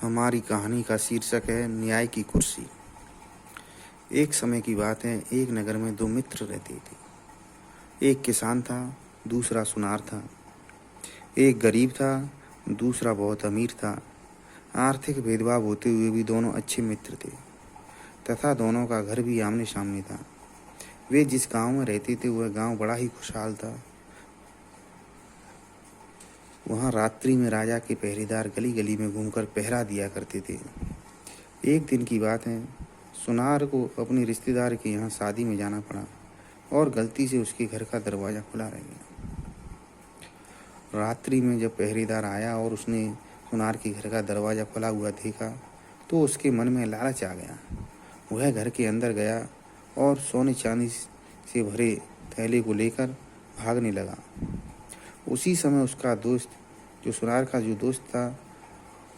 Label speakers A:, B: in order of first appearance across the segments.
A: हमारी कहानी का शीर्षक है न्याय की कुर्सी। एक समय की बात है, एक नगर में दो मित्र रहते थे। एक किसान था, दूसरा सुनार था। एक गरीब था, दूसरा बहुत अमीर था। आर्थिक भेदभाव होते हुए भी दोनों अच्छे मित्र थे तथा दोनों का घर भी आमने सामने था। वे जिस गांव में रहते थे वह गांव बड़ा ही खुशहाल था। वहाँ रात्रि में राजा के पहरेदार गली गली में घूमकर पहरा दिया करते थे। एक दिन की बात है, सुनार को अपने रिश्तेदार के यहाँ शादी में जाना पड़ा और गलती से उसके घर का दरवाज़ा खुला रह गया। रात्रि में जब पहरेदार आया और उसने सुनार के घर का दरवाज़ा खुला हुआ देखा तो उसके मन में लालच आ गया। वह घर के अंदर गया और सोने चांदी से भरे थैले को लेकर भागने लगा। उसी समय उसका दोस्त, जो सुनार का जो दोस्त था,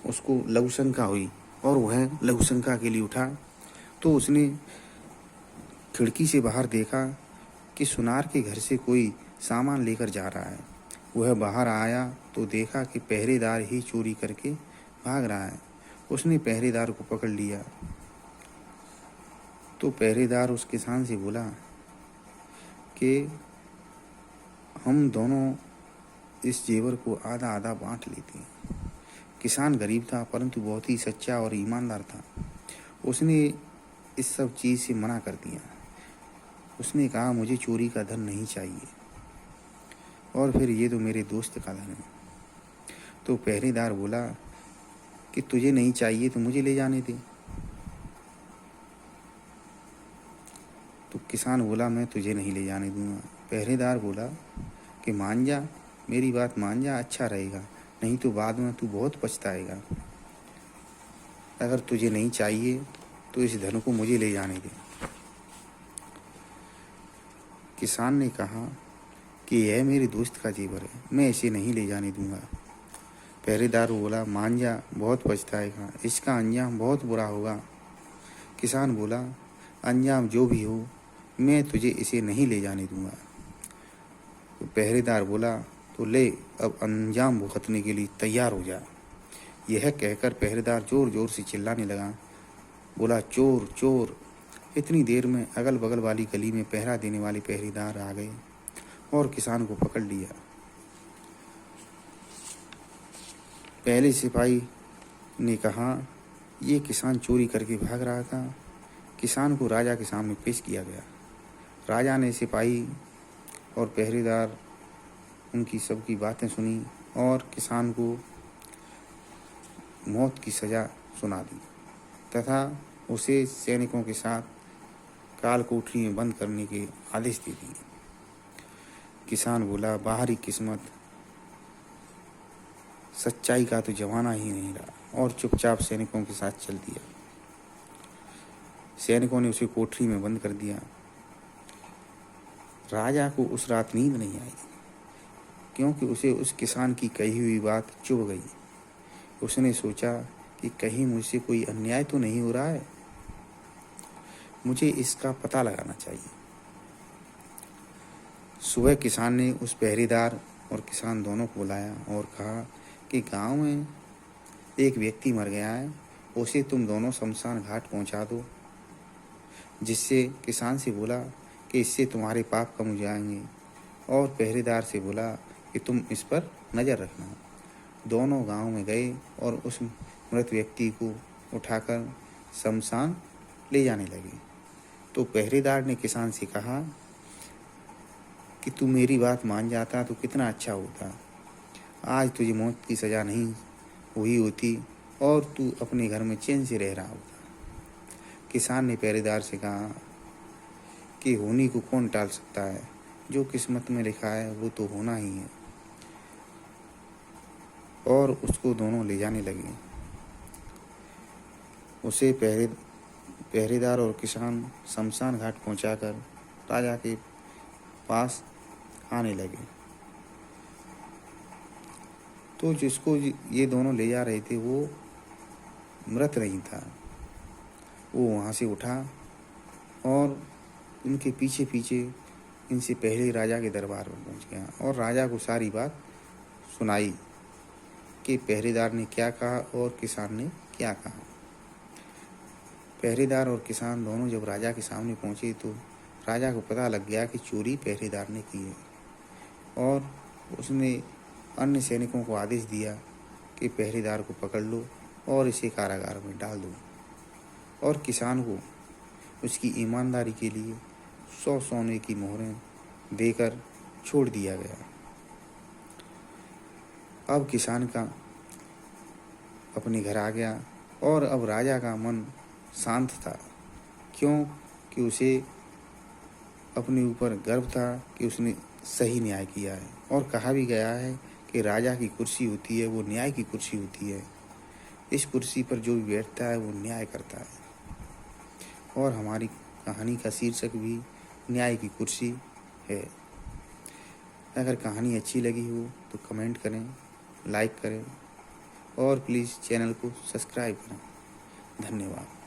A: उसको लघुशंका हुई और वह लघुशंका के लिए उठा तो उसने खिड़की से बाहर देखा कि सुनार के घर से कोई सामान लेकर जा रहा है। वह बाहर आया तो देखा कि पहरेदार ही चोरी करके भाग रहा है। उसने पहरेदार को पकड़ लिया तो पहरेदार उस किसान से बोला कि हम दोनों इस जेवर को आधा आधा बांट लेते हैं। किसान गरीब था परंतु बहुत ही सच्चा और ईमानदार था। उसने इस सब चीज़ से मना कर दिया। उसने कहा, मुझे चोरी का धन नहीं चाहिए और फिर ये तो मेरे दोस्त का धन है। तो पहरेदार बोला कि तुझे नहीं चाहिए तो मुझे ले जाने दे। तो किसान बोला, मैं तुझे नहीं ले जाने दूंगा। पहरेदार बोला कि मान जा, मेरी बात मान जा, अच्छा रहेगा, नहीं तो बाद में तू बहुत पछताएगा। अगर तुझे नहीं चाहिए तो इस धन को मुझे ले जाने दे। किसान ने कहा कि यह मेरे दोस्त का जेवर है, मैं इसे नहीं ले जाने दूंगा। पहरेदार बोला, मान जा, बहुत पछताएगा, इसका अंजाम बहुत बुरा होगा। किसान बोला, अंजाम जो भी हो, मैं तुझे इसे नहीं ले जाने दूंगा। तो पहरेदार बोला, तो ले, अब अंजाम भुगतने के लिए तैयार हो जा। यह कहकर पहरेदार जोर जोर से चिल्लाने लगा, बोला, चोर चोर। इतनी देर में अगल बगल वाली गली में पहरा देने वाले पहरेदार आ गए और किसान को पकड़ लिया। पहले सिपाही ने कहा, ये किसान चोरी करके भाग रहा था। किसान को राजा के सामने पेश किया गया। राजा ने सिपाही और पहरेदार उनकी सबकी बातें सुनी और किसान को मौत की सज़ा सुना दी तथा उसे सैनिकों के साथ काल कोठरी में बंद करने के आदेश दे दिए। किसान बोला, बाहरी किस्मत, सच्चाई का तो जमाना ही नहीं रहा, और चुपचाप सैनिकों के साथ चल दिया। सैनिकों ने उसे कोठरी में बंद कर दिया। राजा को उस रात नींद नहीं आई क्योंकि उसे उस किसान की कही हुई बात चुभ गई। उसने सोचा कि कहीं मुझसे कोई अन्याय तो नहीं हो रहा है, मुझे इसका पता लगाना चाहिए। सुबह किसान ने उस पहरेदार और किसान दोनों को बुलाया और कहा कि गांव में एक व्यक्ति मर गया है, उसे तुम दोनों शमशान घाट पहुंचा दो। जिससे किसान से बोला कि इससे तुम्हारे पाप कम हो जाएंगे, और पहरेदार से बोला कि तुम इस पर नज़र रखना। दोनों गांव में गए और उस मृत व्यक्ति को उठाकर शमशान ले जाने लगे। तो पहरेदार ने किसान से कहा कि तू मेरी बात मान जाता तो कितना अच्छा होता, आज तुझे मौत की सज़ा नहीं हुई होती और तू अपने घर में चैन से रह रहा होता। किसान ने पहरेदार से कहा कि होने को कौन टाल सकता है, जो किस्मत में लिखा है वो तो होना ही है। और उसको दोनों ले जाने लगे। उसे पहरेदार और किसान शमशान घाट पहुंचाकर राजा के पास आने लगे। तो जिसको ये दोनों ले जा रहे थे वो मृत नहीं था। वो वहाँ से उठा और उनके पीछे पीछे इनसे पहले राजा के दरबार में पहुँच गया और राजा को सारी बात सुनाई कि पहरेदार ने क्या कहा और किसान ने क्या कहा। पहरेदार और किसान दोनों जब राजा के सामने पहुंचे तो राजा को पता लग गया कि चोरी पहरेदार ने की है, और उसने अन्य सैनिकों को आदेश दिया कि पहरेदार को पकड़ लो और इसे कारागार में डाल दो, और किसान को उसकी ईमानदारी के लिए 100 सोने की मोहरें देकर छोड़ दिया गया। अब किसान का अपने घर आ गया और अब राजा का मन शांत था, क्यों कि उसे अपने ऊपर गर्व था कि उसने सही न्याय किया है। और कहा भी गया है कि राजा की कुर्सी होती है वो न्याय की कुर्सी होती है, इस कुर्सी पर जो भी बैठता है वो न्याय करता है। और हमारी कहानी का शीर्षक भी न्याय की कुर्सी है। अगर कहानी अच्छी लगी हो तो कमेंट करें, लाइक करें और प्लीज़ चैनल को सब्सक्राइब करें। धन्यवाद।